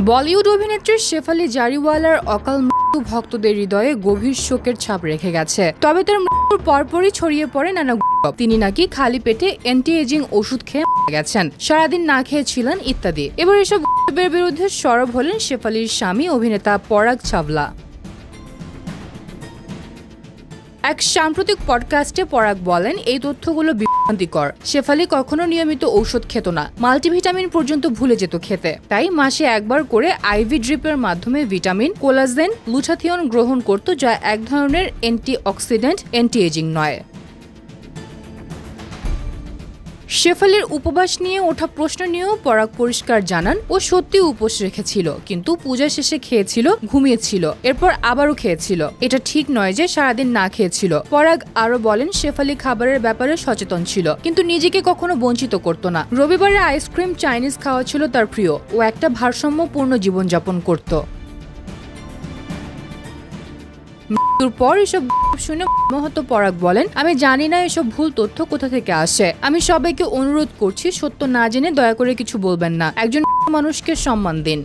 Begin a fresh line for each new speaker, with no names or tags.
বলিউড অভিনেত্রী শেফালি জারিওয়ালার অকাল মৃত্যু ভক্তদের হৃদয়ে গভীর শোকের ছাপ রেখে গেছে। তবে তার মৃত্যুর পরপরই ছড়িয়ে পড়ে নানা গুজব। তিনি নাকি খালি পেটে অ্যান্টি এজিং ওষুধ খেয়ে মারা গেছেন, সারাদিন না খেয়েছিলেন ইত্যাদি। এবার এসব গুজবের বিরুদ্ধে সরব হলেন শেফালির স্বামী অভিনেতা পরাগ চাওলা। এক সাম্প্রতিক পডকাস্টে পরাগ বলেন, এই তথ্যগুলো বিভ্রান্তিকর। শেফালি কখনো নিয়মিত ঔষধ খেত না, মাল্টিভিটামিন পর্যন্ত ভুলে যেত খেতে। তাই মাসে একবার করে আইভি ড্রিপের মাধ্যমে ভিটামিন, কোলাজেন, গ্লুটাথিয়ন গ্রহণ করত, যা এক ধরনের অ্যান্টিঅক্সিডেন্ট, অ্যান্টি এজিং নয়। শেফালির উপবাস নিয়ে ওঠা প্রশ্ন নিয়েও পরাগ পরিষ্কার জানান, ও সত্যি উপোস রেখেছিল, কিন্তু পূজা শেষে খেয়েছিল, ঘুমিয়েছিল, এরপর আবারও খেয়েছিল। এটা ঠিক নয় যে সারাদিন না খেয়েছিল। পরাগ আরো বলেন, শেফালি খাবারের ব্যাপারে সচেতন ছিল, কিন্তু নিজেকে কখনো বঞ্চিত করত না। রবিবারে আইসক্রিম, চাইনিজ খাওয়া ছিল তার প্রিয়। ও একটা ভারসাম্যপূর্ণ জীবনযাপন করত। মৃত্যুর পর এসব শুনে মহত পরাগ বলেন, আমি জানি না এসব ভুল তথ্য কোথা থেকে আসে। আমি সবাইকে অনুরোধ করছি, সত্য না জেনে দয়া করে কিছু বলবেন না। একজন মানুষকে সম্মান দিন।